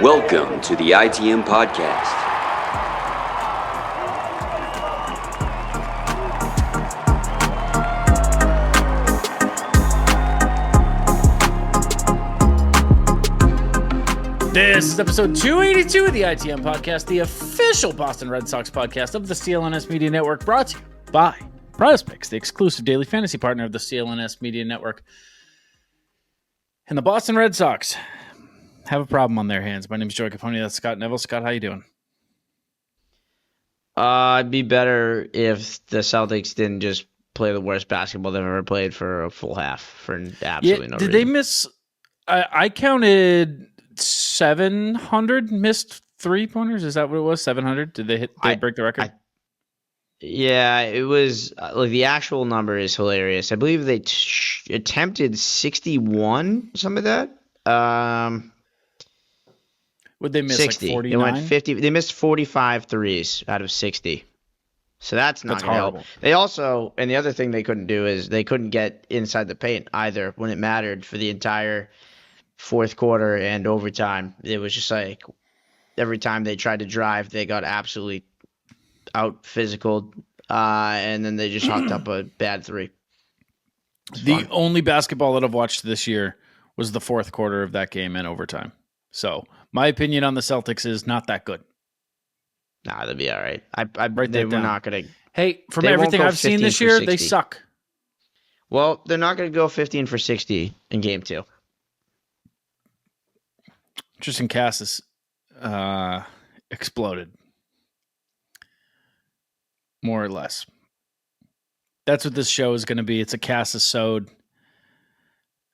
Welcome to the ITM podcast. This is episode 282 of the ITM podcast, the official Boston Red Sox podcast of the CLNS Media Network, brought to you by PrizePicks, the exclusive daily fantasy partner of the CLNS Media Network. And the Boston Red Sox have a problem on their hands. My name is Joey Copponi. That's Scott Neville. Scott, how you doing? It'd be better if the Celtics didn't just play the worst basketball they've ever played for a full half for absolutely no reason. Did they miss? I counted 700 missed three-pointers. Is that what it was? 700? Did they break the record? Yeah, it was like the actual number is hilarious. I believe they attempted 61, some of that. Would they miss 60. like 49? They went 50. They missed 45 threes out of 60. So that's not going to help. They also, and the other thing they couldn't do is they couldn't get inside the paint either when it mattered for the entire fourth quarter and overtime. It was just like every time they tried to drive, they got absolutely out physical, and then they just hooked up a bad three. The only basketball that I've watched this year was the fourth quarter of that game and overtime. So my opinion on the Celtics is not that good. Nah, they'll be all right. They were not going to. Hey, from everything I've seen this year, they suck. Well, they're not going to go 15 for 60 in game 2. Triston Casas exploded. More or less. That's what this show is going to be. It's a Casas-sode.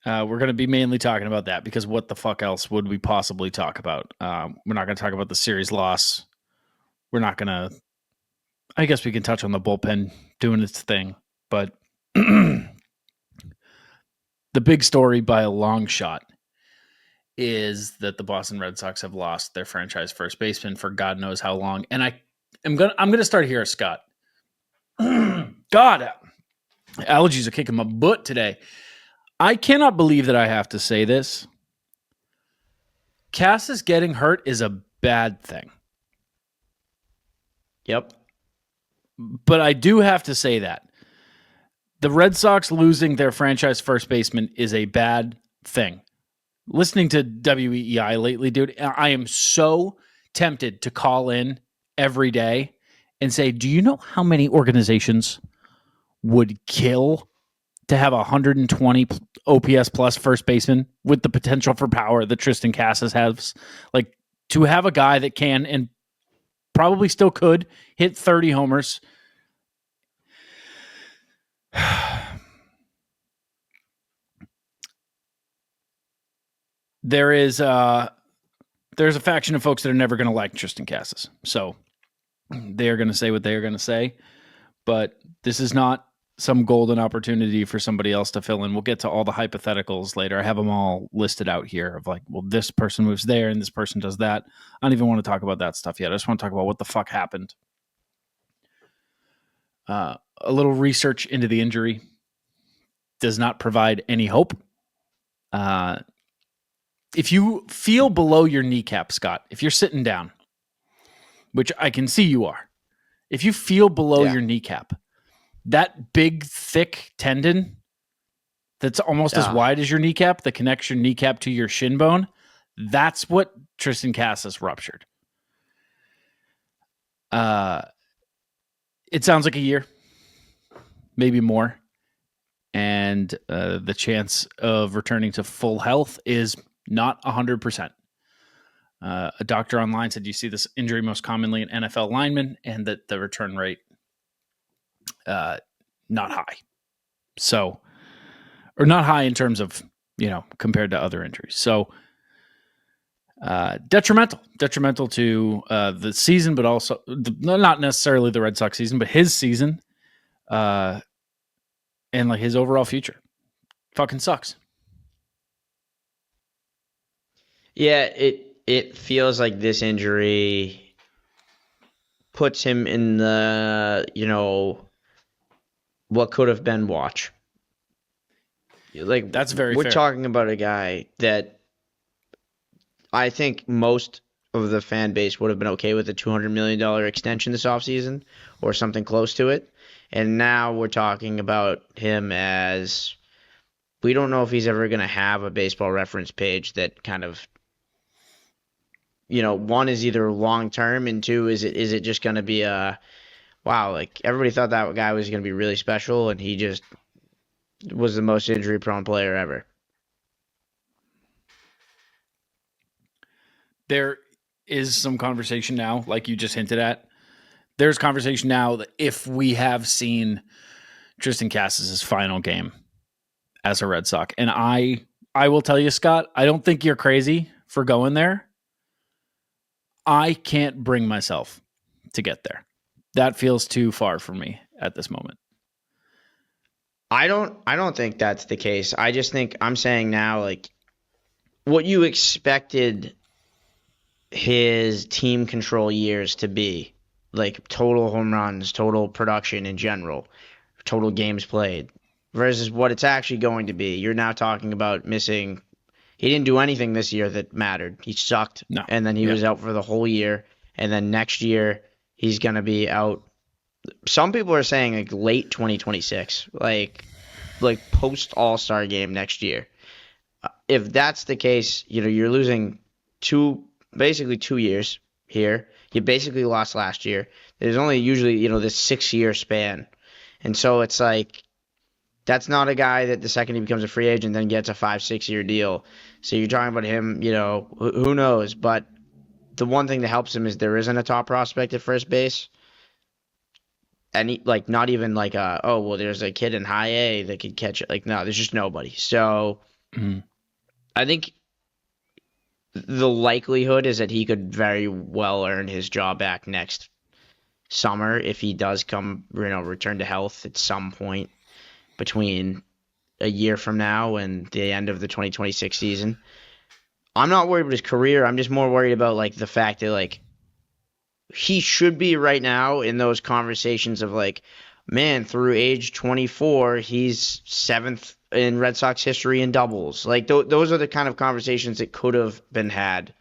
We're going to be mainly talking about that because what the fuck else would we possibly talk about? We're not going to talk about the series loss. We're not going to... I guess we can touch on the bullpen doing its thing, but the big story by a long shot is that the Boston Red Sox have lost their franchise first baseman for God knows how long. And I'm gonna start here, Scott. God, allergies are kicking my butt today. I cannot believe that I have to say this. Casas getting hurt is a bad thing. Yep. But I do have to say that. The Red Sox losing their franchise first baseman is a bad thing. Listening to WEEI lately, dude, I am so tempted to call in every day and say, do you know how many organizations would kill to have a 120 OPS plus first baseman with the potential for power that Triston Casas has? Like, to have a guy that can and probably still could hit 30 homers. There's a faction of folks that are never going to like Triston Casas. So they are going to say what they are going to say. But this is not some golden opportunity for somebody else to fill in. We'll get to all the hypotheticals later. I have them all listed out here of like, well, this person moves there and this person does that. I don't even want to talk about that stuff yet. I just want to talk about what the fuck happened. A little research into the injury does not provide any hope. If you feel below your kneecap, Scott, if you're sitting down, which I can see you are, if you feel below your kneecap, that big, thick tendon that's almost as wide as your kneecap that connects your kneecap to your shin bone, that's what Triston Casas ruptured. It sounds like a year, maybe more. And the chance of returning to full health is not 100%. A doctor online said you see this injury most commonly in NFL linemen and that the return rate not high. So, or not high in terms of, compared to other injuries. So, detrimental to the season, but also not necessarily the Red Sox season, but his season and like his overall future. Fucking sucks. Yeah, it feels like this injury puts him in the, what could have been watch. Like, that's very we're fair. talking about a guy that I think most of the fan base would have been okay with a $200 million extension this offseason or something close to it. And now we're talking about him as we don't know if he's ever going to have a baseball reference page that kind of, one is either long term and two, is it just going to be a, wow, like everybody thought that guy was going to be really special and he just was the most injury prone player ever. There is some conversation now, like you just hinted at. There's conversation now that if we have seen Triston Casas' final game as a Red Sox, and I will tell you, Scott, I don't think you're crazy for going there. I can't bring myself to get there. That feels too far for me at this moment. I don't think that's the case. I just think I'm saying now, like, what you expected his team control years to be, like total home runs, total production in general, total games played, versus what it's actually going to be. You're now talking about missing. He didn't do anything this year that mattered. He sucked, no. And then he was out for the whole year. And then next year he's going to be out. Some people are saying like late 2026, like post All-Star game next year. If that's the case, you're losing basically 2 years here. You basically lost last year. There's only usually, this 6-year span. And so it's like, that's not a guy that the second he becomes a free agent then gets a 5-6 year deal. So you're talking about him, who knows? But the one thing that helps him is there isn't a top prospect at first base. And not even like there's a kid in high A that could catch it. Like, no, there's just nobody. So I think the likelihood is that he could very well earn his job back next summer if he does come, return to health at some point between a year from now and the end of the 2026 season. I'm not worried about his career. I'm just more worried about like the fact that like he should be right now in those conversations of like, man, through age 24, he's 7th in Red Sox history in doubles. Like those are the kind of conversations that could have been had,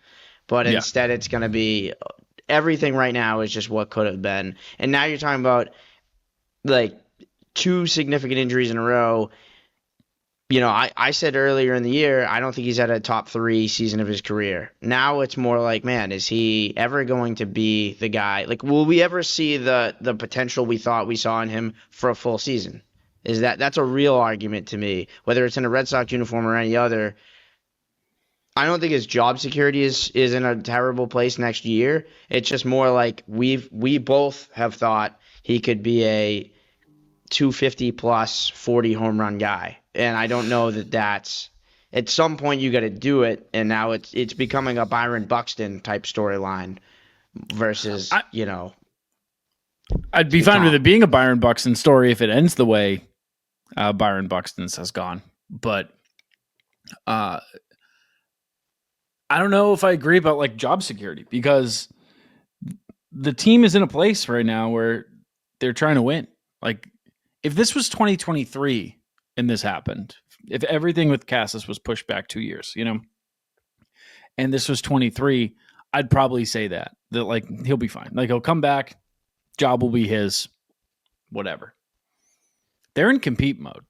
but instead it's going to be everything right now is just what could have been. And now you're talking about like 2 significant injuries in a row. I said earlier in the year, I don't think he's at a top 3 season of his career. Now it's more like, man, is he ever going to be the guy? Like, will we ever see the potential we thought we saw in him for a full season? That's a real argument to me, whether it's in a Red Sox uniform or any other. I don't think his job security is in a terrible place next year. It's just more like we both have thought he could be a 250 plus 40 home run guy. And I don't know that's at some point you got to do it. And now it's becoming a Byron Buxton type storyline versus, I'd be fine with it being a Byron Buxton story if it ends the way Byron Buxton's has gone. But I don't know if I agree about like job security because the team is in a place right now where they're trying to win. Like if this was 2023 and this happened, if everything with Casas was pushed back 2 years, and this was 23, I'd probably say that like he'll be fine. Like he'll come back, job will be his, whatever. They're in compete mode.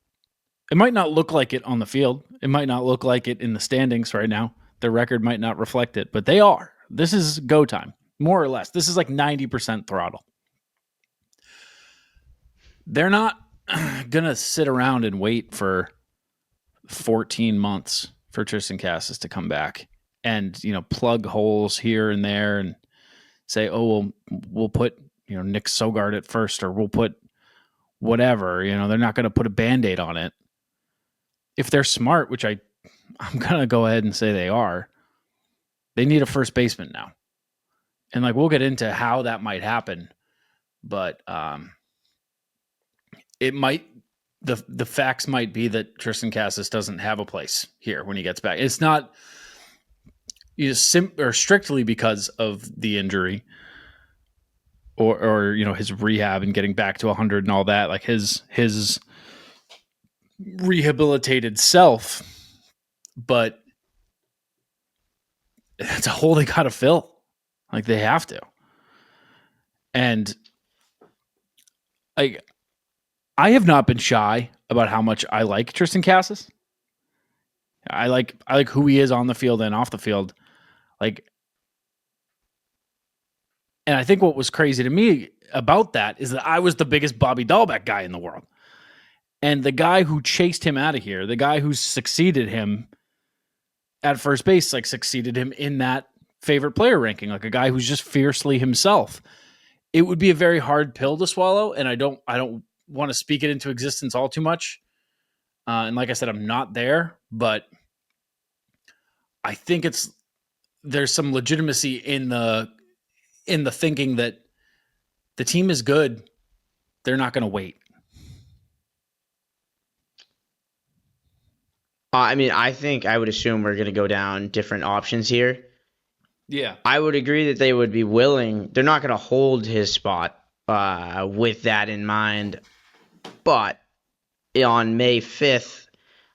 It might not look like it on the field. It might not look like it in the standings right now. Their record might not reflect it, but they are. This is go time, more or less. This is like 90% throttle. They're not going to sit around and wait for 14 months for Triston Casas to come back and, plug holes here and there and say, oh, well, we'll put, Nick Sogard at first, or we'll put whatever, they're not going to put a Band-Aid on it. If they're smart, which I'm going to go ahead and say they are, they need a first baseman now. And like, we'll get into how that might happen, but, it might, the facts might be that Triston Casas doesn't have a place here when he gets back. It's not or strictly because of the injury or his rehab and getting back to 100 and all that, like his rehabilitated self, but it's a hole they got to fill. Like they have to. And I have not been shy about how much I like Triston Casas. I like who he is on the field and off the field. Like, and I think what was crazy to me about that is that I was the biggest Bobby Dahlbeck guy in the world. And the guy who chased him out of here, the guy who succeeded him at first base, like succeeded him in that favorite player ranking, like a guy who's just fiercely himself. It would be a very hard pill to swallow, and I don't want to speak it into existence all too much. And like I said, I'm not there, but I think there's some legitimacy in the thinking that the team is good. They're not going to wait. I mean, I think I would assume we're going to go down different options here. Yeah. I would agree that they would be willing. They're not going to hold his spot with that in mind. But on May 5th,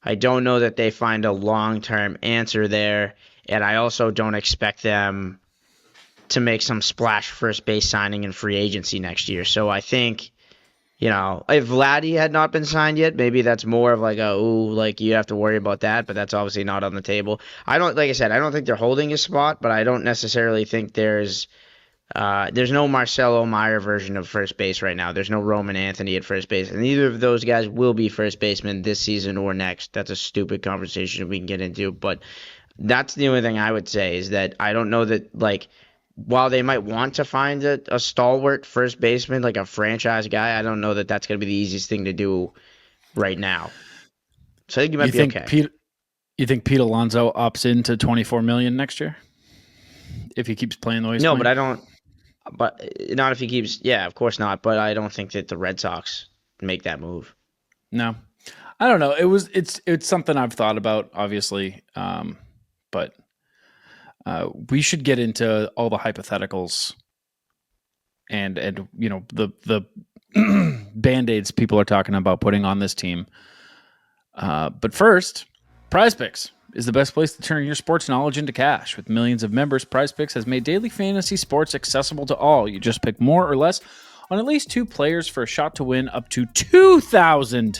I don't know that they find a long-term answer there. And I also don't expect them to make some splash first base signing in free agency next year. So I think, if Vladdy had not been signed yet, maybe that's more of like you have to worry about that, but that's obviously not on the table. I don't think they're holding his spot, but I don't necessarily think there's no Marcelo Meyer version of first base right now. There's no Roman Anthony at first base, and neither of those guys will be first baseman this season or next. That's a stupid conversation we can get into, but that's the only thing I would say is that I don't know that, while they might want to find a stalwart first baseman, like a franchise guy, I don't know that that's going to be the easiest thing to do right now. So I think you might be okay. You think Pete Alonso opts into $24 million next year if he keeps playing the way he's playing? No, but I don't. But not if he keeps. Yeah, of course not. But I don't think that the Red Sox make that move. No, I don't know. It's something I've thought about, obviously, but. We should get into all the hypotheticals and the Band-Aids people are talking about putting on this team. But first, Prize Picks is the best place to turn your sports knowledge into cash. With millions of members, Prize Picks has made daily fantasy sports accessible to all. You just pick more or less on at least 2 players for a shot to win up to 2,000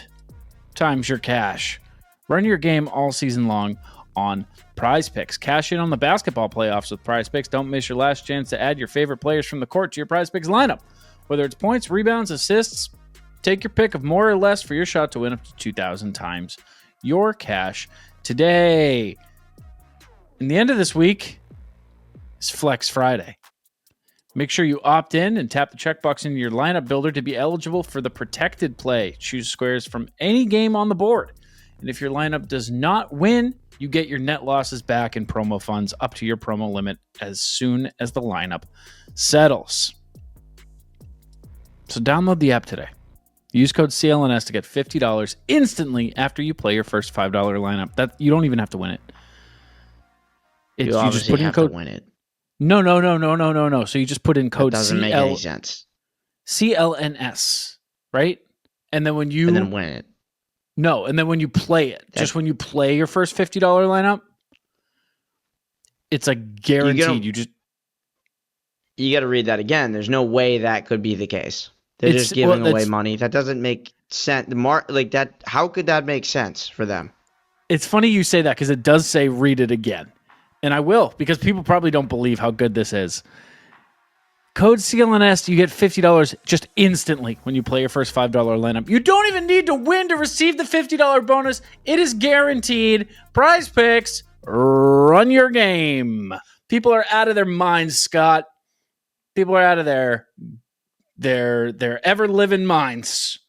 times your cash. Run your game all season long on Prize Picks. Cash in on the basketball playoffs with Prize Picks. Don't miss your last chance to add your favorite players from the court to your Prize Picks lineup. Whether it's points, rebounds, assists, take your pick of more or less for your shot to win up to 2,000 times your cash today. And the end of this week is Flex Friday. Make sure you opt in and tap the checkbox in your lineup builder to be eligible for the protected play. Choose squares from any game on the board. And if your lineup does not win, you get your net losses back in promo funds up to your promo limit as soon as the lineup settles. So download the app today. Use code CLNS to get $50 instantly after you play your first $5 lineup. That you don't even have to win it. You just put in code to win it. No. So you just put in code. That doesn't make any sense. CLNS, right? And then when you win it. No, and then when you play it, just when you play your first $50 lineup, it's like guaranteed. You got to read that again. There's no way that could be the case. They're just giving away money. That doesn't make sense. How could that make sense for them? It's funny you say that because it does say read it again. And I will, because people probably don't believe how good this is. Code CLNS, you get $50 just instantly when you play your first $5 lineup. You don't even need to win to receive the $50 bonus. It is guaranteed. Prize Picks, run your game. People are out of their minds, Scott. People are out of their ever-living minds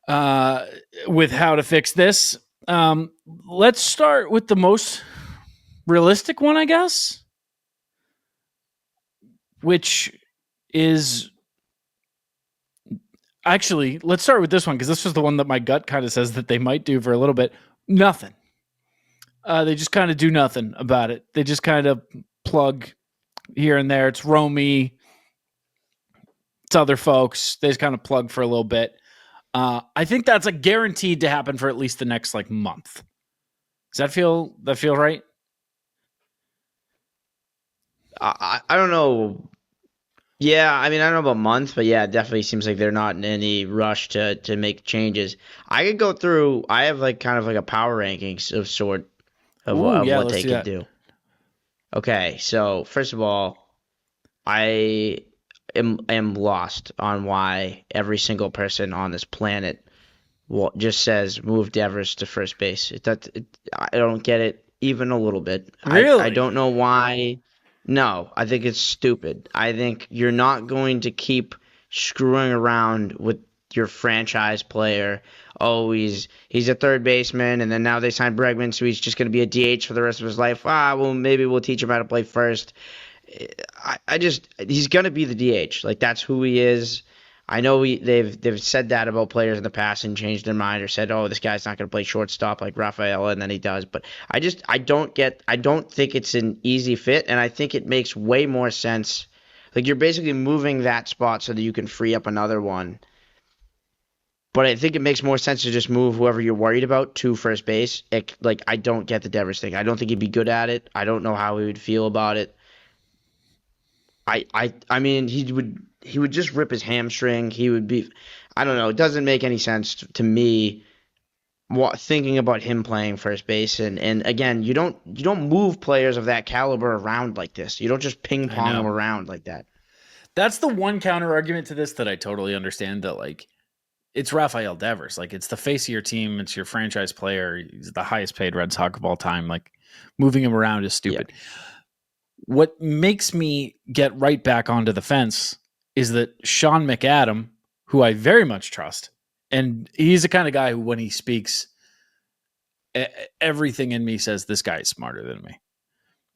with how to fix this. Let's start with the most realistic one, I guess. Which is actually, let's start with this one because this was the one that my gut kind of says that they might do for a little bit. Nothing. They just kind of do nothing about it. They just kind of plug here and there. It's Romy. It's other folks. They just kind of plug for a little bit. I think that's guaranteed to happen for at least the next month. Does that feel right? I don't know. Yeah, I mean, I don't know about months, but yeah, it definitely seems like they're not in any rush to make changes. I could go through. I have like kind of like a power rankings of sort Ooh, of yeah, what let's they do could that. do. Okay, so first of all, I am lost on why every single person on this planet just says move Devers to first base. I don't get it even a little bit. I Really? don't know why. No, I think it's stupid. I think you're not going to keep screwing around with your franchise player. Oh, he's a third baseman, and then now they signed Bregman, so he's just going to be a DH for the rest of his life. Well, maybe we'll teach him how to play first. I just he's gonna be the DH. Like that's who he is. I know they've said that about players in the past and changed their mind or said, oh, this guy's not gonna play shortstop like Rafael, and then he does. But I don't think it's an easy fit, and I think it makes way more sense. Like you're basically moving that spot so that you can free up another one. But I think it makes more sense to just move whoever you're worried about to first base. Like I don't get the Devers thing. I don't think he'd be good at it. I don't know how he would feel about it. I mean he would just rip his hamstring. He would be I don't know. It doesn't make any sense to me thinking about him playing first base and again you don't move players of that caliber around like this. You don't just ping I pong them know. around like that. That's the one counter argument to this that I totally understand, that like it's Rafael Devers. Like it's the face of your team. It's your franchise player. He's the highest paid Red Sox of all time. Like moving him around is Yeah. stupid. What makes me get right back onto the fence is that Sean McAdam, who I very much trust, and he's the kind of guy who, when he speaks, everything in me says this guy is smarter than me.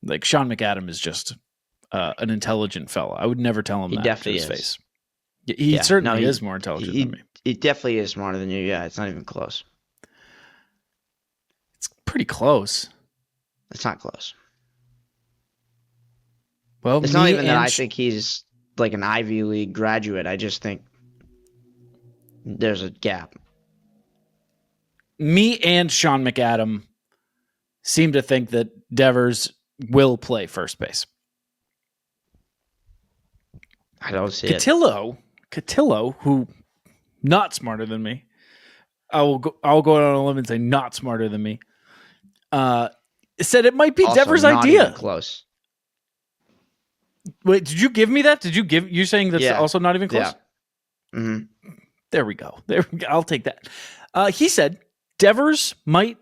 Like Sean McAdam is just an intelligent fella. I would never tell him He that to definitely his is. face. He Yeah. No, certainly is more intelligent than me. he definitely is smarter than you. Yeah, it's not even close. It's pretty close. It's not close. Well, It's me not even that and I think he's like an Ivy League graduate. I just think there's a gap. me and Sean McAdam seem to think that Devers will play first base. I don't see it. Cotillo, who not smarter than me, I'll go out on a limb and say not smarter than me, said it might be Also, Devers' not idea. even close. Wait, did you give me that? You're saying that's Yeah. also not even close? Yeah. Mm-hmm. There we go. I'll take that. He said Devers might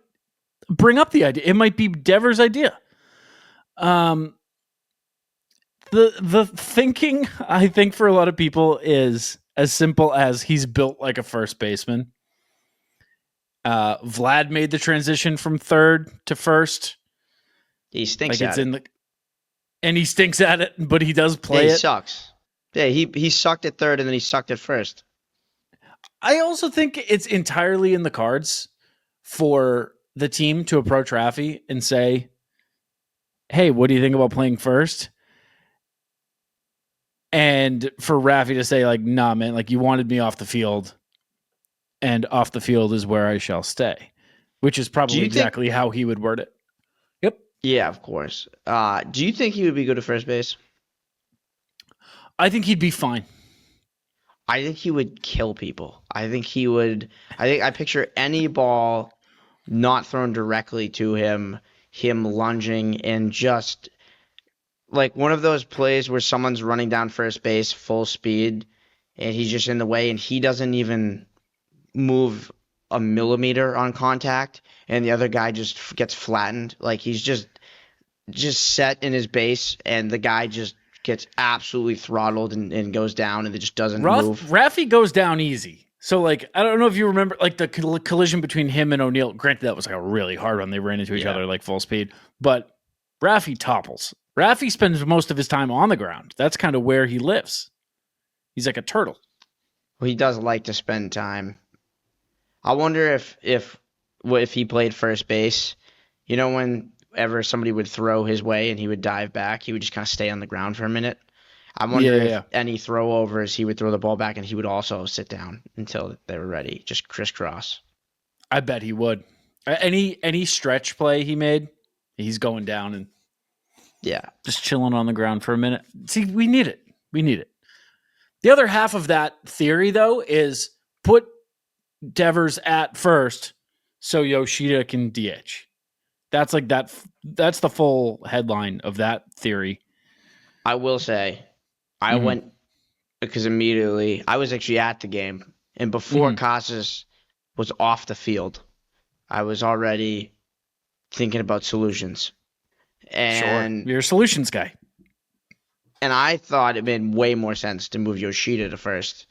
bring up the idea. It might be Devers' idea. The thinking, I think, for a lot of people is as simple as he's built like a first baseman. Vlad made the transition from third to first. He stinks Like at it. And he stinks at it, but he does play he it. sucks. Yeah, he sucked at third and then he sucked at first. I also think it's entirely in the cards for the team to approach Rafi and say, hey, what do you think about playing first? And for Rafi to say, like, nah, man, like you wanted me off the field, and off the field is where I shall stay, which is probably exactly how he would word it. Yep. Yeah, of course. Do you think he would be good at first base? I think he'd be fine. I think he would kill people. I think I picture any ball not thrown directly to him lunging and just like one of those plays where someone's running down first base full speed and he's just in the way and he doesn't even move a millimeter on contact and the other guy just gets flattened. Like he's just set in his base and the guy just gets absolutely throttled and goes down and it just doesn't move. Rafi goes down easy. So, like, I don't know if you remember, like, the collision between him and O'Neill. Granted, that was like a really hard one. They ran into each other like full speed. But Rafi topples. Rafi spends most of his time on the ground. That's kind of where he lives. He's like a turtle. Well, he does like to spend time. I wonder if he played first base, you know, whenever somebody would throw his way and he would dive back, he would just kind of stay on the ground for a minute. I wonder if any throwovers, he would throw the ball back and he would also sit down until they were ready, just crisscross. I bet he would. Any stretch play he made, he's going down and Yeah. Just chilling on the ground for a minute. See, we need it. We need it. The other half of that theory, though, is put Devers at first so Yoshida can DH. That's like that. That's the full headline of that theory. I will say, I went because immediately I was actually at the game, and before Casas was off the field, I was already thinking about solutions. And sure. You're a solutions guy. And I thought it made way more sense to move Yoshida to first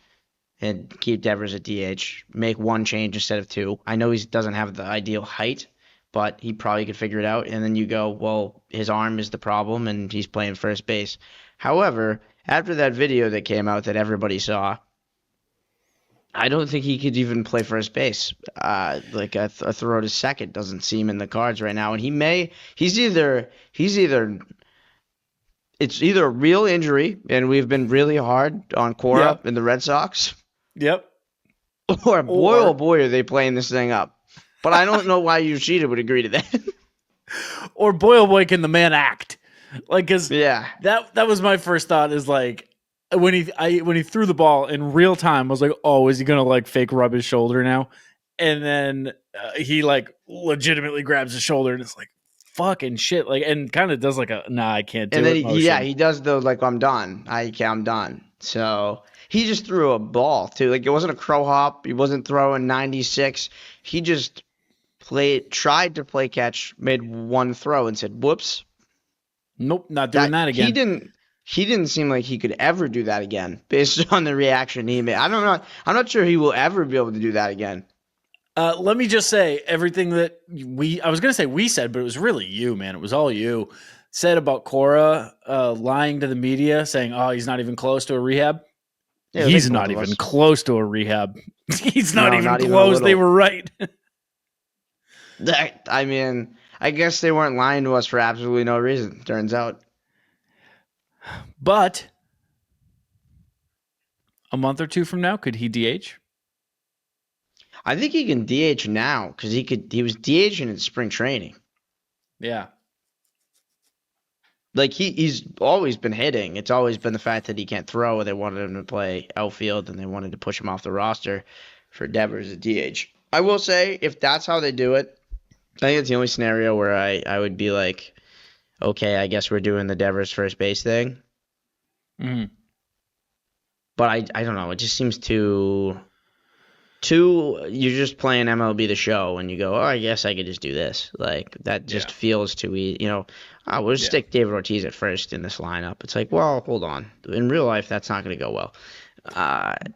and keep Devers at DH, make one change instead of two. I know he doesn't have the ideal height, but he probably could figure it out. And then you go, well, his arm is the problem, and he's playing first base. However, after that video that came out that everybody saw, I don't think he could even play first base. Like a throw to second doesn't seem in the cards right now. And he's either it's either a real injury, and we've been really hard on Cora and the Red Sox. Yep. Or boy, oh boy, are they playing this thing up. But I don't know why Yoshida would agree to that. Or boy, oh boy, can the man act? Like, cause that was my first thought. Is like when he threw the ball in real time, I was like, oh, is he gonna like fake rub his shoulder now? And then he like legitimately grabs his shoulder, and it's like fucking shit. Like, and kind of does like a nah, I can't do it. And then he does the like I'm done. I'm done. So he just threw a ball too. Like it wasn't a crow hop. He wasn't throwing 96. He just tried to play catch, made one throw, and said, "Whoops." Nope, not doing that again. He didn't seem like he could ever do that again, based on the reaction he made. I'm not sure he will ever be able to do that again. Let me just say everything that I was going to say we said, but it was really you, man. It was all you said about Cora lying to the media, saying, "Oh, he's not even close to a rehab." Yeah, he's not even close to a rehab. He's not even close. They were right. I mean, I guess they weren't lying to us for absolutely no reason, turns out. But a month or two from now, could he DH? I think he can DH now because he was DHing in spring training. Yeah. Like he's always been hitting. It's always been the fact that he can't throw. They wanted him to play outfield, and they wanted to push him off the roster for Devers at DH. I will say, if that's how they do it, I think it's the only scenario where I would be like, okay, I guess we're doing the Devers first base thing. Mm-hmm. But I don't know. It just seems too you're just playing MLB The Show, and you go, oh, I guess I could just do this. Like, that just feels too easy. You know, we'll just stick David Ortiz at first in this lineup. It's like, well, hold on. In real life, that's not going to go well.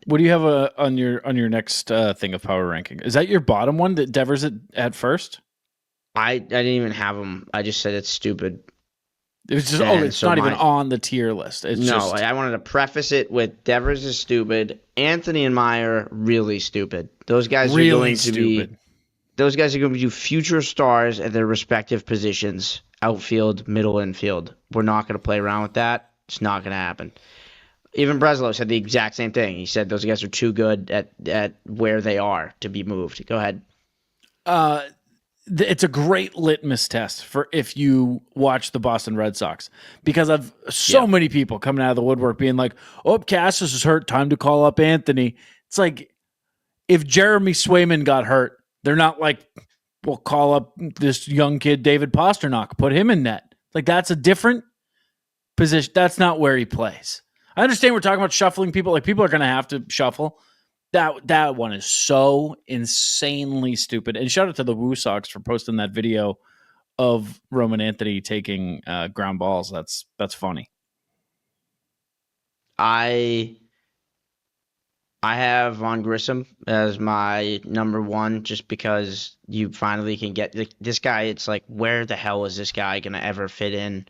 What do you have on your next thing of power ranking? Is that your bottom one, that Devers at first? I didn't even have him. I just said it's stupid. It was just it's not even on the tier list. I wanted to preface it with Devers is stupid. Anthony and Meyer really stupid. Those guys are going to be future stars at their respective positions, outfield, middle infield. We're not going to play around with that. It's not going to happen. Even Breslow said the exact same thing. He said those guys are too good at where they are to be moved. Go ahead. It's a great litmus test for if you watch the Boston Red Sox, because I've so many people coming out of the woodwork being like, "Oh, Casas is hurt. Time to call up Anthony." It's like, if Jeremy Swayman got hurt, they're not like, "We'll call up this young kid, David Pasternak, put him in net." Like, that's a different position. That's not where he plays. I understand we're talking about shuffling people. Like, people are going to have to shuffle. That one is so insanely stupid. And shout out to the Woo Sox for posting that video of Roman Anthony taking ground balls. That's funny. I have Von Grissom as my number one, just because you finally can get this guy. It's like, where the hell is this guy going to ever fit in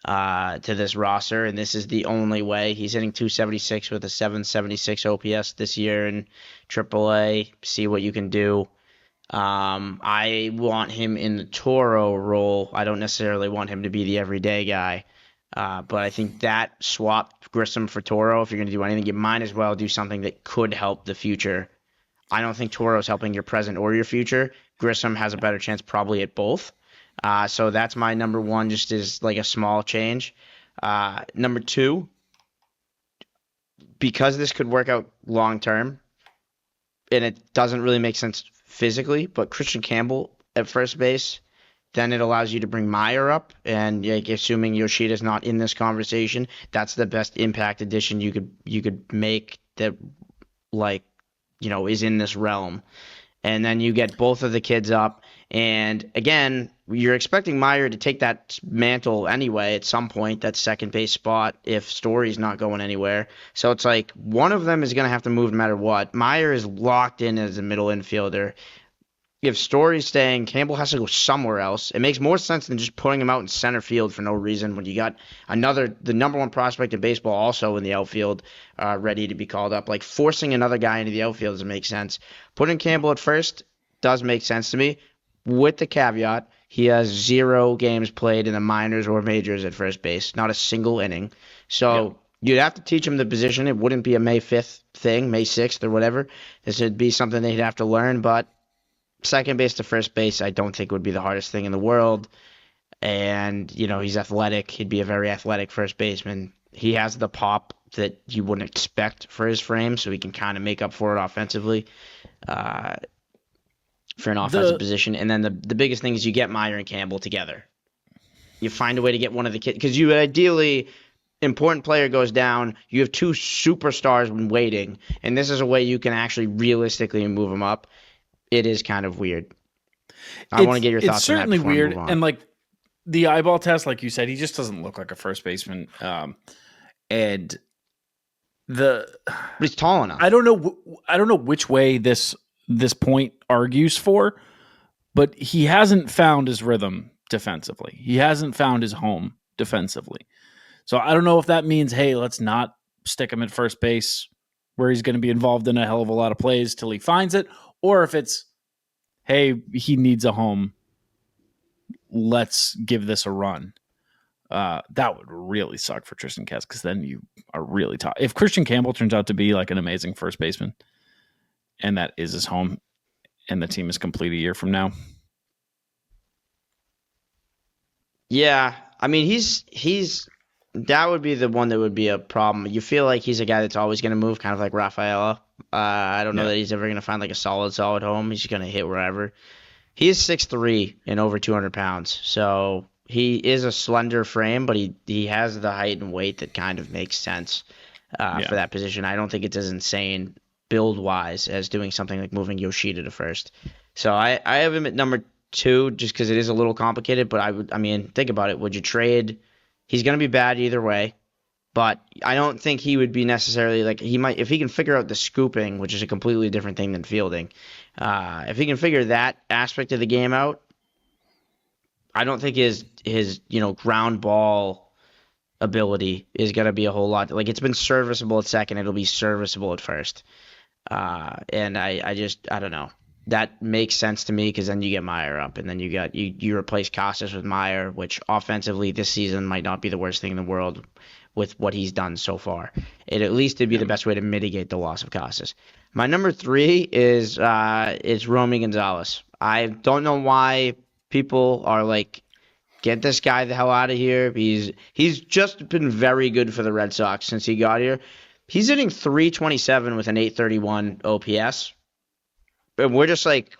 to this roster? And this is the only way. He's hitting 276 with a 776 OPS this year in AAA. See what you can do. I want him in the Toro role. I don't necessarily want him to be the everyday guy. But I think that swap Grissom for Toro, if you're going to do anything, you might as well do something that could help the future. I don't think Toro's helping your present or your future. Grissom has a better chance probably at both. So that's my number one, just as like a small change. Number two, because this could work out long term, and it doesn't really make sense physically, but Christian Campbell at first base, then it allows you to bring Meyer up, and like, assuming Yoshida's not in this conversation, that's the best impact addition you could make that, like, is in this realm. And then you get both of the kids up. And again, you're expecting Meyer to take that mantle anyway at some point, that second base spot, if Story's not going anywhere. So it's like one of them is going to have to move no matter what. Meyer is locked in as a middle infielder. If Story's staying, Campbell has to go somewhere else. It makes more sense than just putting him out in center field for no reason when you got the number one prospect in baseball also in the outfield ready to be called up. Like, forcing another guy into the outfield doesn't make sense. Putting Campbell at first does make sense to me, with the caveat he has 0 games played in the minors or majors at first base, not a single inning. So you'd have to teach him the position. It wouldn't be a May 5th thing, May 6th or whatever. This would be something they'd have to learn, but second base to first base, I don't think would be the hardest thing in the world. And, he's athletic. He'd be a very athletic first baseman. He has the pop that you wouldn't expect for his frame, so he can kind of make up for it offensively for an offensive position. And then the biggest thing is you get Meyer and Campbell together. You find a way to get one of the kids, because you ideally, important player goes down, you have 2 superstars when waiting, and this is a way you can actually realistically move them up. It is kind of weird. I want to get your thoughts on that. It's certainly weird. And like the eyeball test, like you said, he just doesn't look like a first baseman. And but he's tall enough. I don't know which way this point argues for, but he hasn't found his rhythm defensively. He hasn't found his home defensively. So I don't know if that means, hey, let's not stick him at first base where he's going to be involved in a hell of a lot of plays till he finds it, or if it's, hey, he needs a home, let's give this a run. That would really suck for Triston Casas, because then you are really tough. If Christian Campbell turns out to be like an amazing first baseman, and that is his home, and the team is complete a year from now. Yeah, I mean, he's that would be the one that would be a problem. You feel like he's a guy that's always going to move, kind of like Rafaela. I don't know that he's ever going to find like a solid home. He's going to hit wherever. He is 6'3" and over 200 pounds. So he is a slender frame, but he has the height and weight that kind of makes sense for that position. I don't think it's as insane build-wise as doing something like moving Yoshida to first. So I have him at number 2 just because it is a little complicated, but I mean, think about it. Would you trade? He's going to be bad either way. But I don't think he would be necessarily like, he might, if he can figure out the scooping, which is a completely different thing than fielding. If he can figure that aspect of the game out, I don't think his ground ball ability is going to be a whole lot. Like, it's been serviceable at second, it'll be serviceable at first. And I don't know. That makes sense to me, because then you get Meyer up, and then you replace Casas with Meyer, which offensively this season might not be the worst thing in the world with what he's done so far. At least it'd be the best way to mitigate the loss of Casas. My number 3 is Romy Gonzalez. I don't know why people are like, get this guy the hell out of here. He's just been very good for the Red Sox since he got here. He's hitting .327 with an .831 OPS. And we're just like,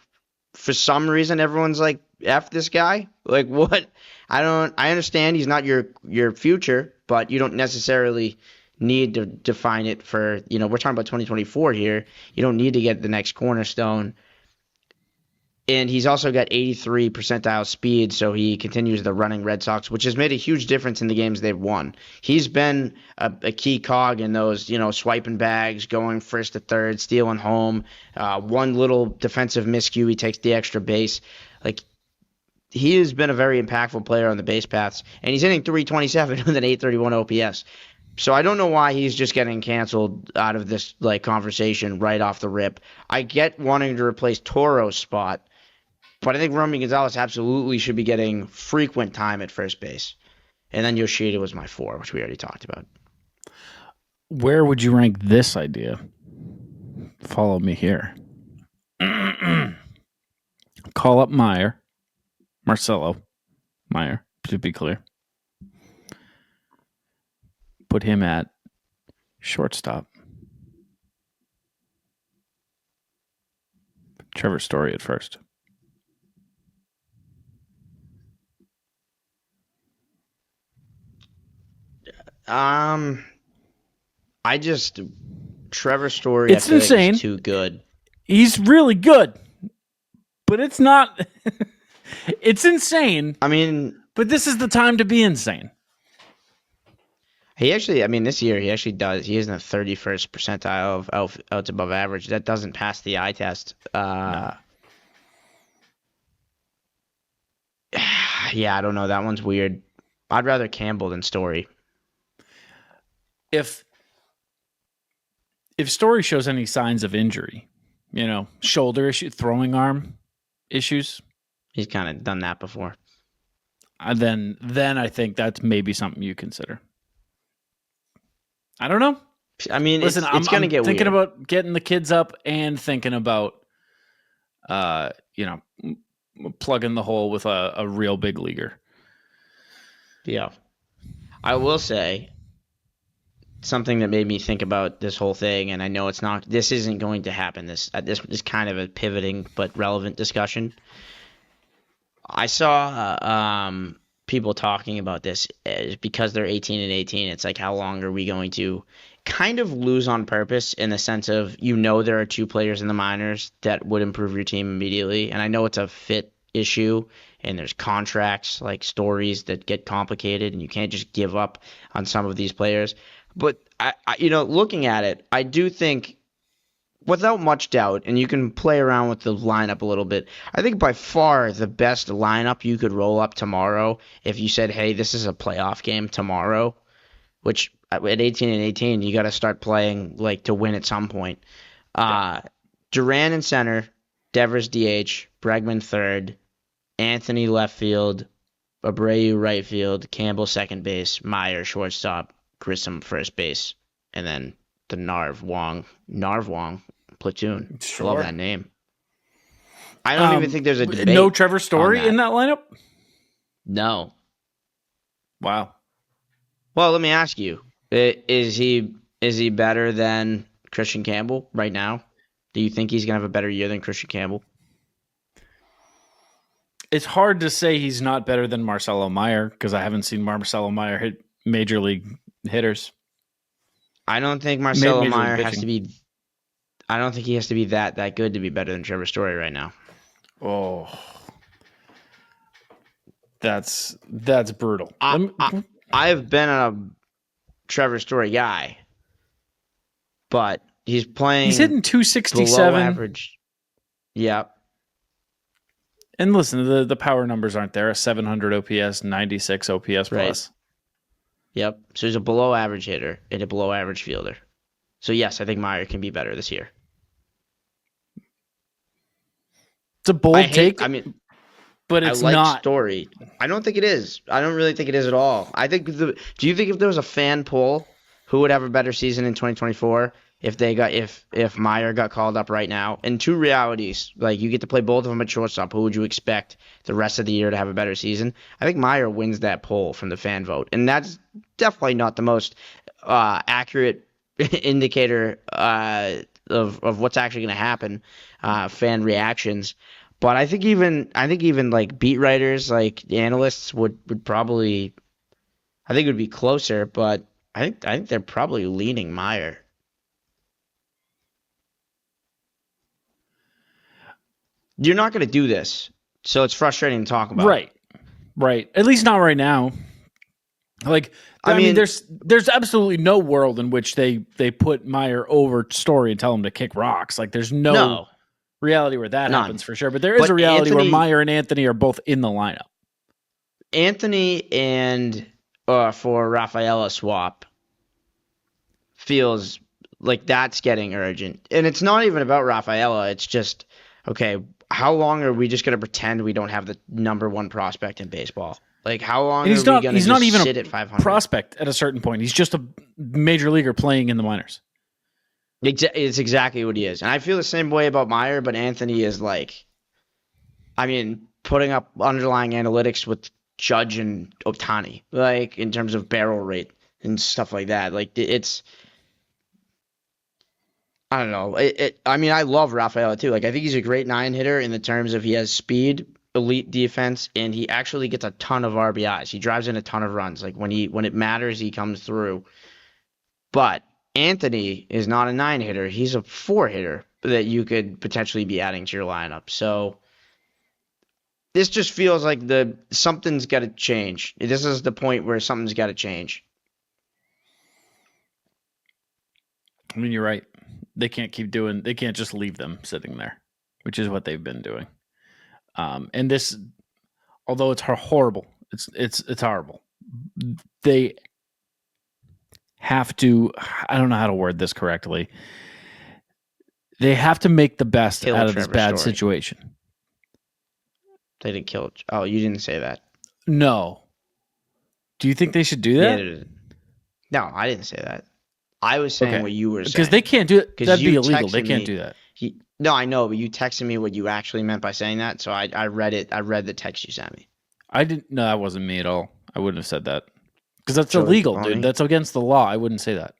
for some reason, everyone's like, F this guy? Like, what? I understand he's not your future, but you don't necessarily need to define it for, we're talking about 2024 here. You don't need to get the next cornerstone. And he's also got 83 percentile speed, so he continues the running Red Sox, which has made a huge difference in the games they've won. He's been a key cog in those, swiping bags, going first to third, stealing home. One little defensive miscue, he takes the extra base. Like, he has been a very impactful player on the base paths, and he's hitting .327 with an .831 OPS. So I don't know why he's just getting canceled out of this conversation right off the rip. I get wanting to replace Toro's spot, but I think Romy Gonzalez absolutely should be getting frequent time at first base. And then Yoshida was my 4, which we already talked about. Where would you rank this idea? Follow me here. Call up Marcelo, Meyer, to be clear. Put him at shortstop. Trevor Story at first. Trevor Story, It's I feel insane. like is too good. He's really good, but it's not. It's insane. I mean, but this is the time to be insane. This year he actually does. He is in the 31st percentile of outs above average. That doesn't pass the eye test. No. Yeah, I don't know. That one's weird. I'd rather Campbell than Story. If Story shows any signs of injury, shoulder issue, throwing arm issues, he's kind of done that before. Then I think that's maybe something you consider. I don't know. I mean, listen, it's going to get thinking weird. about getting the kids up and thinking about, plugging the hole with a real big leaguer. Yeah, I will say something that made me think about this whole thing, and I know this isn't going to happen. This is kind of a pivoting but relevant discussion. I saw people talking about this because they're 18 and 18. It's like, how long are we going to kind of lose on purpose, in the sense of, there are two players in the minors that would improve your team immediately, and I know it's a fit issue and there's contracts, like stories that get complicated, and you can't just give up on some of these players. But I looking at it, I do think, without much doubt, and you can play around with the lineup a little bit, I think by far the best lineup you could roll up tomorrow, if you said, hey, this is a playoff game tomorrow, which at 18 and 18, you got to start playing like to win at some point. Duran in center, Devers DH, Bregman third, Anthony left field, Abreu right field, Campbell second base, Meyer shortstop, Grissom first base, and then the Narv Wong platoon. Sure. I love that name. I don't even think there's a debate. No Trevor Story in that lineup? No. Wow. Well, let me ask you: is he better than Christian Campbell right now? Do you think he's gonna have a better year than Christian Campbell? It's hard to say he's not better than Marcelo Meyer, because I haven't seen Marcelo Meyer hit major league hitters. I don't think Marcelo Meyer has to be. I don't think he has to be that good to be better than Trevor Story right now. Oh, that's brutal. I've been a Trevor Story guy, but he's hitting 267 below average. Yeah. And listen, the power numbers aren't there. A 700 OPS, 96 OPS plus. Right. Yep. So he's a below average hitter and a below average fielder. So yes, I think Meyer can be better this year. It's a bold take. But it's not. Story. I don't think it is. I don't really think it is at all. I think do you think if there was a fan poll, who would have a better season in 2024 if Meyer got called up right now? And two realities, like you get to play both of them at shortstop, who would you expect the rest of the year to have a better season? I think Meyer wins that poll from the fan vote, and that's definitely not the most accurate indicator of what's actually going to happen, fan reactions. But I think even like beat writers, like analysts would probably, I think it would be closer, but I think they're probably leaning Meyer. You're not going to do this, so it's frustrating to talk about. Right. At least not right now. Like, I mean, there's absolutely no world in which they put Meyer over Story and tell him to kick rocks. Like, there's no reality where that happens for sure. But there is a reality where Meyer and Anthony are both in the lineup. Anthony and for Rafaela swap feels like that's getting urgent. And it's not even about Rafaela. It's just, okay, how long are we just going to pretend we don't have the number one prospect in baseball? Like, how long are we going to just sit at 500? Prospect at a certain point. He's just a major leaguer playing in the minors. It's exactly what he is. And I feel the same way about Meyer, but Anthony is like, putting up underlying analytics with Judge and Ohtani, like in terms of barrel rate and stuff like that. Like it's, I don't know. I mean, I love Rafaela too. Like I think he's a great 9 hitter in the terms of he has speed, elite defense, and he actually gets a ton of RBIs. He drives in a ton of runs. Like when it matters, he comes through. But Anthony is not a 9 hitter. He's a 4 hitter that you could potentially be adding to your lineup. So this just feels like something's got to change. This is the point where something's got to change. I mean, you're right. They can't just leave them sitting there, which is what they've been doing. And this, although it's horrible, it's horrible. They have to, I don't know how to word this correctly. They have to make the best out of this bad situation. They didn't kill. Oh, you didn't say that. No. Do you think they should do that? Yeah, no, I didn't say that. I was saying what you were saying. Because they can't do it. That'd be illegal. They can't do that. No, I know, but you texted me what you actually meant by saying that, so I read it. I read the text you sent me. I didn't. No, that wasn't me at all. I wouldn't have said that. Because that's illegal, dude. That's against the law. I wouldn't say that.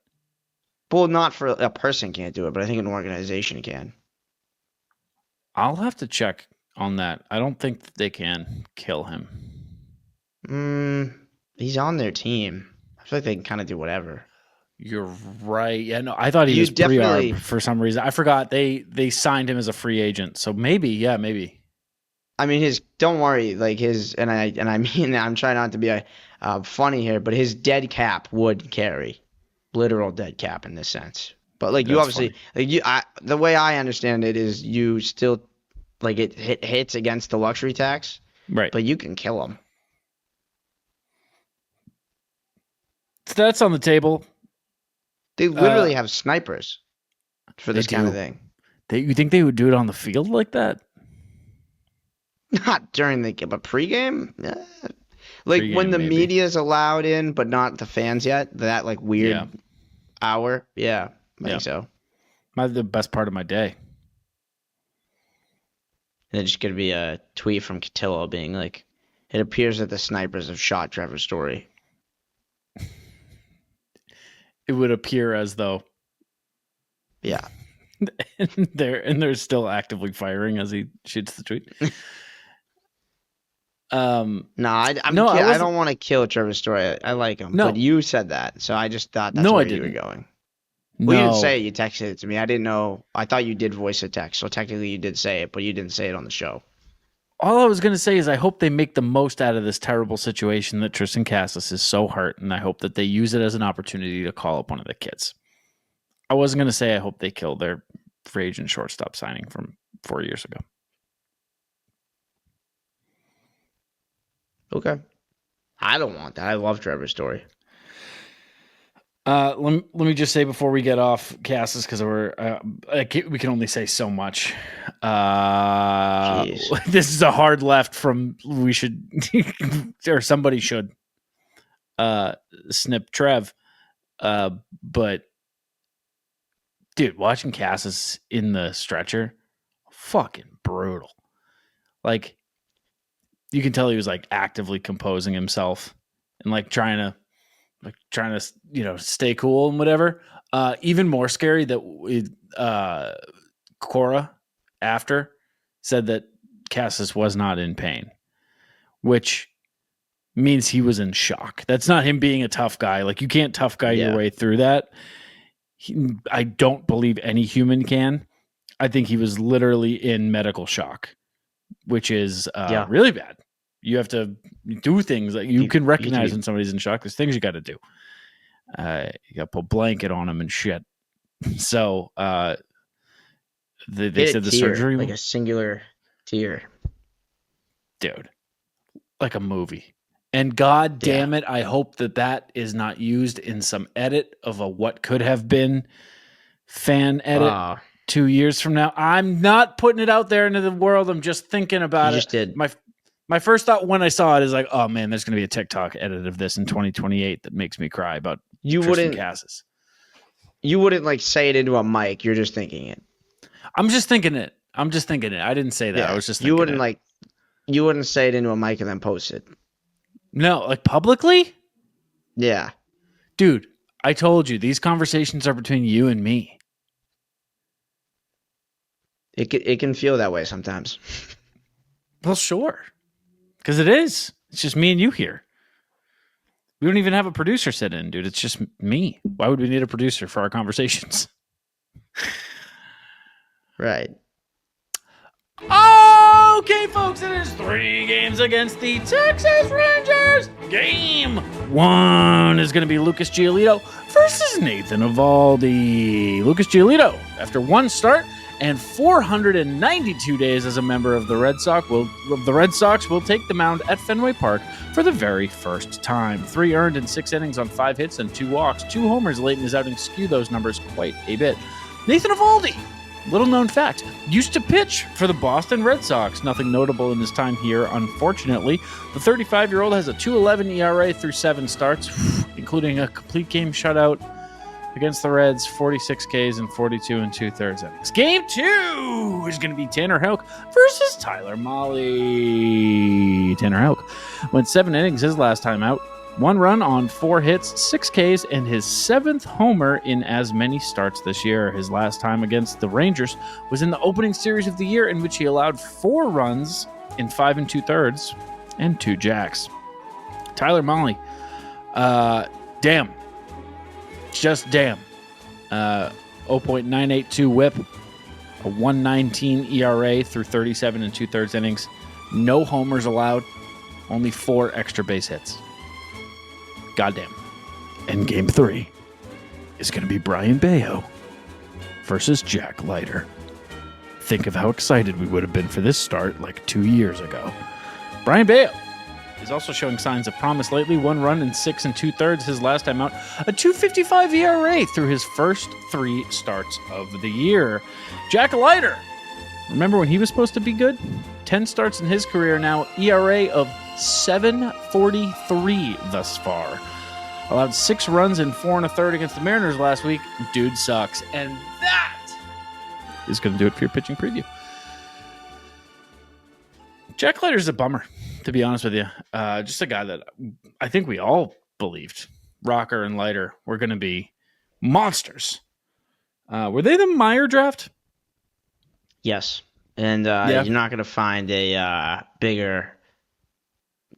Well, not for a person can't do it, but I think an organization can. I'll have to check on that. I don't think they can kill him. He's on their team. I feel like they can kind of do whatever. You're right. Yeah, no, I thought he was pre-arb for some reason. I forgot they signed him as a free agent. So maybe. I mean, don't worry, like and I mean, I'm trying not to be funny here, but his dead cap would carry, literal dead cap in this sense. But like you obviously, the way I understand it is you still, like it hits against the luxury tax, right? But you can kill him. So that's on the table. They literally have snipers for this kind of thing. You think they would do it on the field like that? Not during the game, but pregame? Like pre-game, when the media's allowed in, but not the fans yet? That like weird hour? Yeah, I think so. Might be the best part of my day. And there's going to be a tweet from Cotillo being like, it appears that the snipers have shot Trevor Story. It would appear as though. Yeah. and they're still actively firing as he shoots the tweet. I don't want to kill Trevor Story. I like him. No. But you said that, so I just thought that's where you were going. Well, you didn't say it. You texted it to me. I didn't know. I thought you did voice a text, so technically you did say it, but you didn't say it on the show. All I was going to say is I hope they make the most out of this terrible situation that Triston Casas is so hurt, and I hope that they use it as an opportunity to call up one of the kids. I wasn't going to say I hope they kill their free agent shortstop signing from 4 years ago. Okay. I don't want that. I love Trevor Story. Let me just say before we get off Casas, because we can only say so much. This is a hard left from we should or somebody should snip Trev. But dude, watching Casas in the stretcher, fucking brutal. Like you can tell he was like actively composing himself and like trying to stay cool and whatever. Even more scary that Cora after said that Casas was not in pain, which means he was in shock. That's not him being a tough guy. Like you can't tough guy your way through that. I don't believe any human can. I think he was literally in medical shock, which is really bad. You have to do things that you can recognize when somebody's in shock. There's things you got to do. You got to put a blanket on them and shit. So they said the surgery, like a singular tear, dude, like a movie. And God damn it, I hope that is not used in some edit of a what could have been fan edit 2 years from now. I'm not putting it out there into the world. I'm just thinking about it. Just did. My first thought when I saw it is like, oh man, there's going to be a TikTok edit of this in 2028 that makes me cry about Triston Casas. You wouldn't like say it into a mic. You're just thinking it. I'm just thinking it. I didn't say that. I was just thinking you wouldn't say it into a mic and then post it. No, like publicly? Yeah. Dude, I told you, these conversations are between you and me. It can feel that way sometimes. Well, sure. Because it is. It's just me and you here. We don't even have a producer sit in, dude. It's just me. Why would we need a producer for our conversations? Right. Okay, folks, it is 3 games against the Texas Rangers. Game 1 is going to be Lucas Giolito versus Nathan Eovaldi. Lucas Giolito, after 1 start and 492 days as a member of the Red Sox, will take the mound at Fenway Park for the very first time. 3 earned in 6 innings on 5 hits and 2 walks. 2 homers late in his outing skew those numbers quite a bit. Nathan Eovaldi, little known fact, used to pitch for the Boston Red Sox. Nothing notable in his time here, unfortunately. The 35-year-old has a 2.11 ERA through 7 starts, including a complete game shutout against the Reds, 46 Ks and 42 2/3 innings. Game 2 is going to be Tanner Houck versus Tyler Mahle. Tanner Houck went 7 innings his last time out. 1 run on 4 hits, 6 Ks, and his 7th homer in as many starts this year. His last time against the Rangers was in the opening series of the year, in which he allowed 4 runs in 5 2/3 and 2 jacks. Tyler Mahle, damn. Just damn. 0.982 whip, a 1.19 ERA through 37 2/3 innings. No homers allowed, only 4 extra base hits. Goddamn. And game 3 is going to be Brian Bayo versus Jack Leiter. Think of how excited we would have been for this start like 2 years ago. Brian Bayo is also showing signs of promise lately. 1 run in 6 2/3 his last time out. A 2.55 ERA through his first 3 starts of the year. Jack Leiter, remember when he was supposed to be good? 10 starts in his career now. ERA of 7.43 thus far. Allowed 6 runs in 4 1/3 against the Mariners last week. Dude sucks. And that is going to do it for your pitching preview. Jack Leiter's a bummer, to be honest with you. Just a guy that I think we all believed Rocker and Leiter were going to be monsters. Were they the Meyer draft? Yes. And you're not going to find a bigger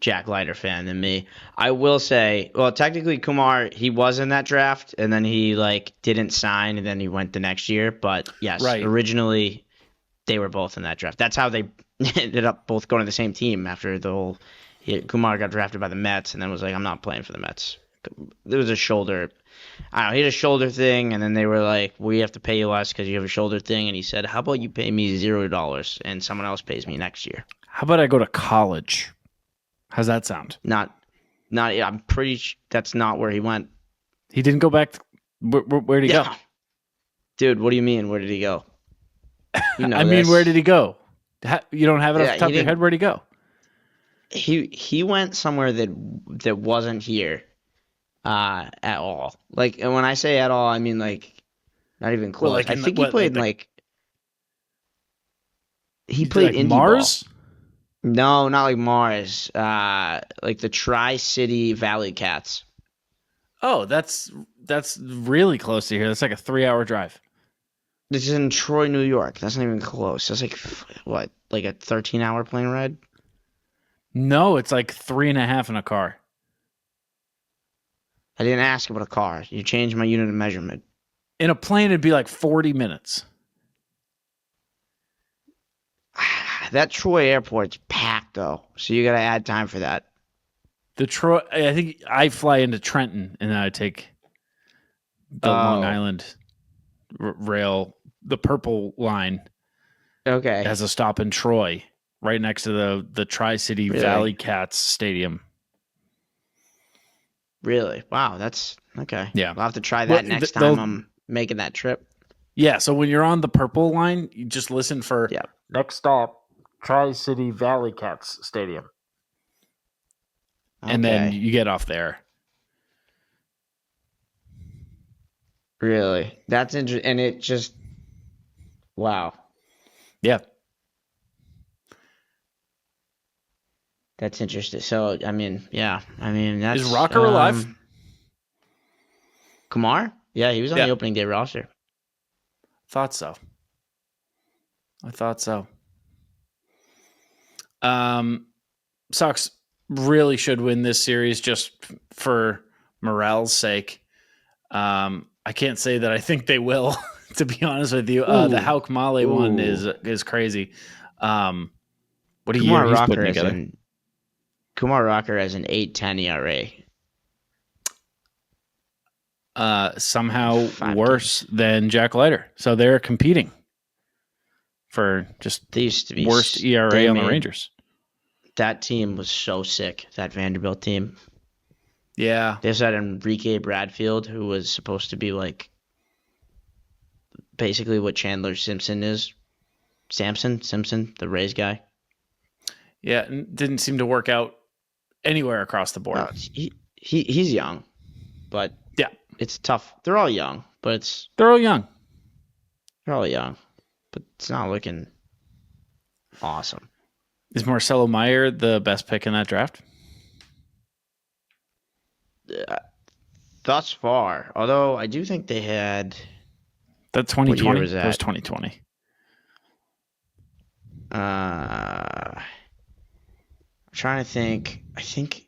Jack Leiter fan than me. I will say, well, technically Kumar, he was in that draft, and then he didn't sign, and then he went the next year. But yes, right. Originally they were both in that draft. That's how they ended up both going to the same team after the whole. Kumar got drafted by the Mets, and then was like, I'm not playing for the Mets. There was a shoulder. I don't know, he had a shoulder thing, and then they were like, we have to pay you less because you have a shoulder thing. And he said, how about you pay me $0 and someone else pays me next year? How about I go to college? How's that sound? Not. I'm pretty sure that's not where he went. He didn't go back. Where'd he go? Dude, what do you mean? Where did he go? You know where did he go? You don't have it off the top of your head? Where'd he go? He went somewhere that wasn't here at all. And when I say at all, I mean not even close. I think he played he played indie Mars. Ball. No, not like Mars. The Tri-City Valley Cats. Oh, that's really close to here. That's like a 3-hour drive. This is in Troy, New York. That's not even close. That's a 13-hour plane ride? No, it's like 3.5 in a car. I didn't ask about a car. You changed my unit of measurement. In a plane, it'd be like 40 minutes. That Troy airport's packed, though, so you got to add time for that. I think I fly into Trenton, and then I take the Long Island rail, the purple line. Okay. Has a stop in Troy, right next to the Tri-City Valley Cats Stadium. Really? Wow, that's okay. Yeah. I'll have to try that next time I'm making that trip. Yeah, so when you're on the purple line, you just listen for next stop, Tri-City Valley Cats Stadium. Okay. And then you get off there. Really? That's interesting. And it just, wow. Yeah. That's interesting. So, I mean, yeah. I mean, that's... Is Rocker alive? Kumar? Yeah, he was on the opening day roster. Thought so. I thought so. Sox really should win this series just for morale's sake. I can't say that I think they will, to be honest with you. The Hauk Male one is crazy. What a year he's putting together. Kumar Rocker has an 8.10 ERA. Somehow worse than Jack Leiter. So they're competing for just they used to be worst ERA on the Rangers. That team was so sick, that Vanderbilt team. Yeah. They also had Enrique Bradfield, who was supposed to be like basically what Chandler Simpson is. Simpson, the Rays guy. Yeah, didn't seem to work out anywhere across the board. No, he's young, but yeah, it's tough. They're all young, but they're all young, but it's not looking awesome. Is Marcelo Meyer the best pick in that draft? Thus far, although I do think they had that 2020 was 2020. I'm trying to think. I think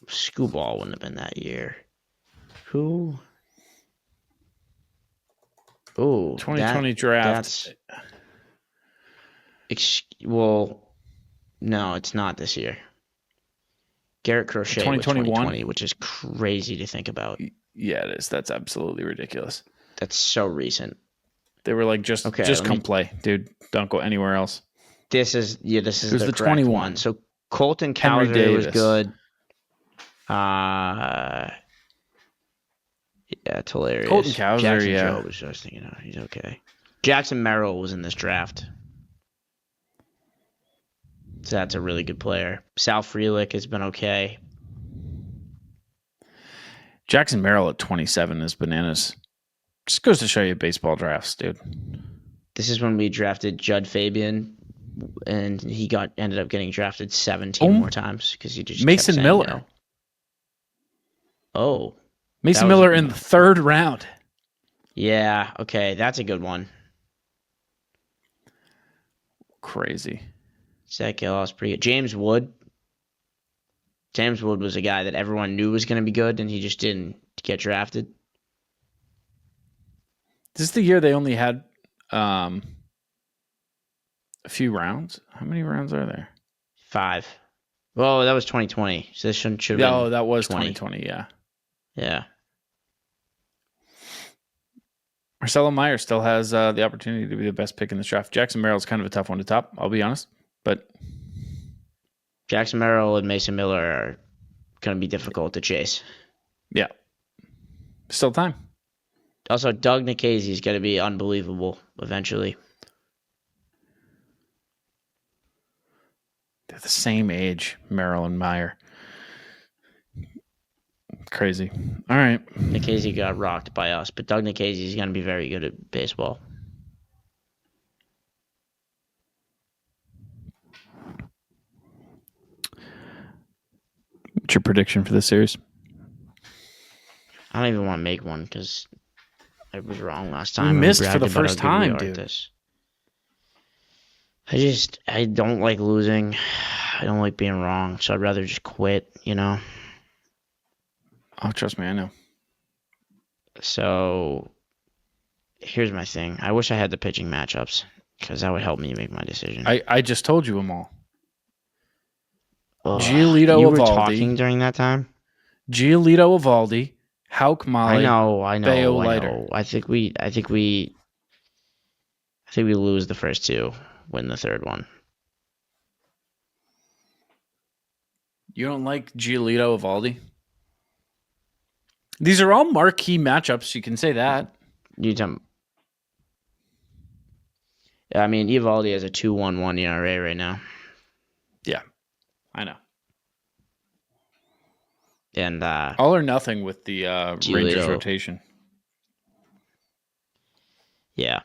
Scooball wouldn't have been that year. Who? Oh, 2020 draft. Well, no, it's not this year. Garrett Crochet 2020, which is crazy to think about. Yeah, it is. That's absolutely ridiculous. That's so recent. They were like, just come play, dude. Don't go anywhere else. This is the 21 one. So Colton Cowser was good. Yeah, it's hilarious. Colton Cowser, Jackson Joe was just thinking, he's okay. Jackson Merrill was in this draft. So that's a really good player. Sal Frelick has been okay. Jackson Merrill at 27 is bananas. Just goes to show you baseball drafts, dude. This is when we drafted Judd Fabian, and he ended up getting drafted 17 more times because he just Mason Miller. No. Oh, Mason Miller in the 3rd round. Yeah, okay, that's a good one. Crazy. Zach Gallo's pretty good. James Wood. James Wood was a guy that everyone knew was going to be good, and he just didn't get drafted. This is the year they only had a few rounds. How many rounds are there? 5. Well, that was 2020, so this should have been. Oh, that was 2020. Yeah. Yeah. Marcelo Meyer still has the opportunity to be the best pick in this draft. Jackson Merrill's kind of a tough one to top, I'll be honest. But Jackson Merrill and Mason Miller are going to be difficult to chase. Yeah. Still time. Also, Doug Nikhazy is going to be unbelievable eventually. They're the same age, Merrill and Meyer. Crazy. All right. Nikhazy got rocked by us, but Doug Nikhazy is going to be very good at baseball. What's your prediction for this series? I don't even want to make one because I was wrong last time. You missed for the first time, dude. I don't like losing. I don't like being wrong, so I'd rather just quit, Oh, trust me, I know. So, here's my thing. I wish I had the pitching matchups because that would help me make my decision. I just told you them all. Giolito you were Evaldi, talking during that time? Giolito Evaldi, Hauk Male. I know. Bayo Leiter. I think we lose the first 2, win the 3rd one. You don't like Giolito Evaldi? These are all marquee matchups. You can say that. I mean, Evaldi has a 2.11 ERA right now. Yeah, I know. And all or nothing with the Rangers rotation. Yeah.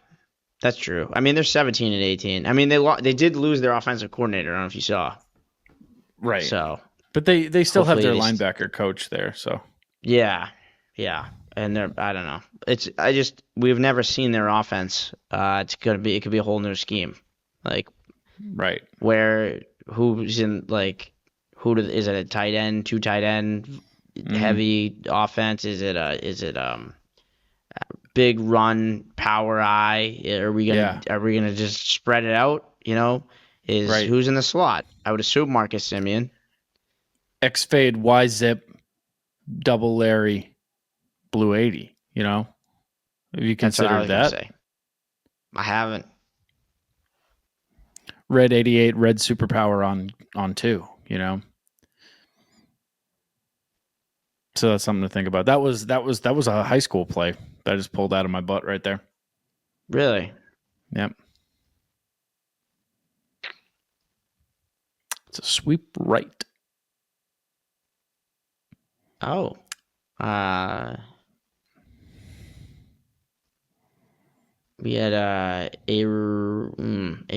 That's true. I mean, they're 17 and 18. I mean, they did lose their offensive coordinator. I don't know if you saw. Right. So, but they still have their hopefully linebacker coach there. So yeah. And I don't know. We've never seen their offense. It could be a whole new scheme. Like, right. Is it a tight end, 2 tight end, heavy offense? Is it big run, power eye? Are we gonna just spread it out? Who's in the slot? I would assume Marcus Simeon. X fade, Y zip, double Larry, blue 80. Have you considered that? Say. I haven't. Red 88, red superpower on 2. So that's something to think about. That was a high school play that I just pulled out of my butt right there. Really? Yep. It's a sweep right. Oh. We had A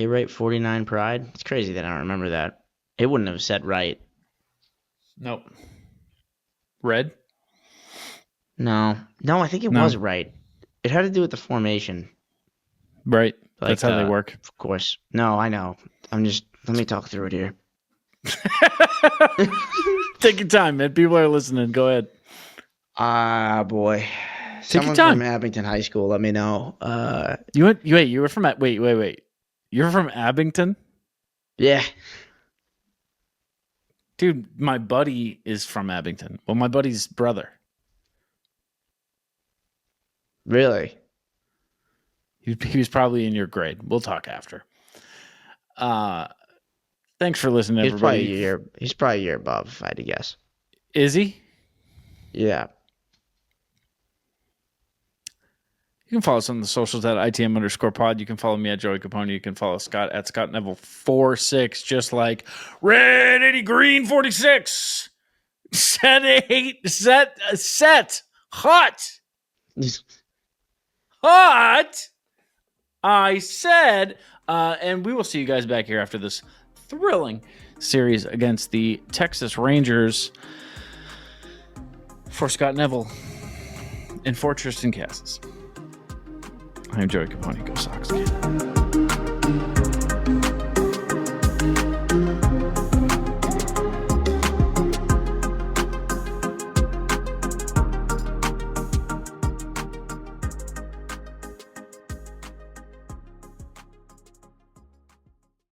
right 49 pride. It's crazy that I don't remember that. It wouldn't have said right. Nope. Red? No, I think it was right. It had to do with the formation. Right. That's how they work. Of course. No, I know. Let me talk through it here. Take your time, man. People are listening. Go ahead. Boy. Take your time. From Abington High School, let me know. You were from wait. You're from Abington? Yeah. Dude, my buddy is from Abington. Well, my buddy's brother. Really? He was probably in your grade. We'll talk after. Thanks for listening, everybody. He's probably a year above, if I had to guess. Is he? Yeah. You can follow us on the socials at ITM_pod. You can follow me at Joey Copponi. You can follow Scott at Scott Neville 46, just like Red 80 Green 46. Set hot. Hot. I said, and we will see you guys back here after this thrilling series against the Texas Rangers for Scott Neville and for Triston Casas. I'm Joey Copponi. Go Sox.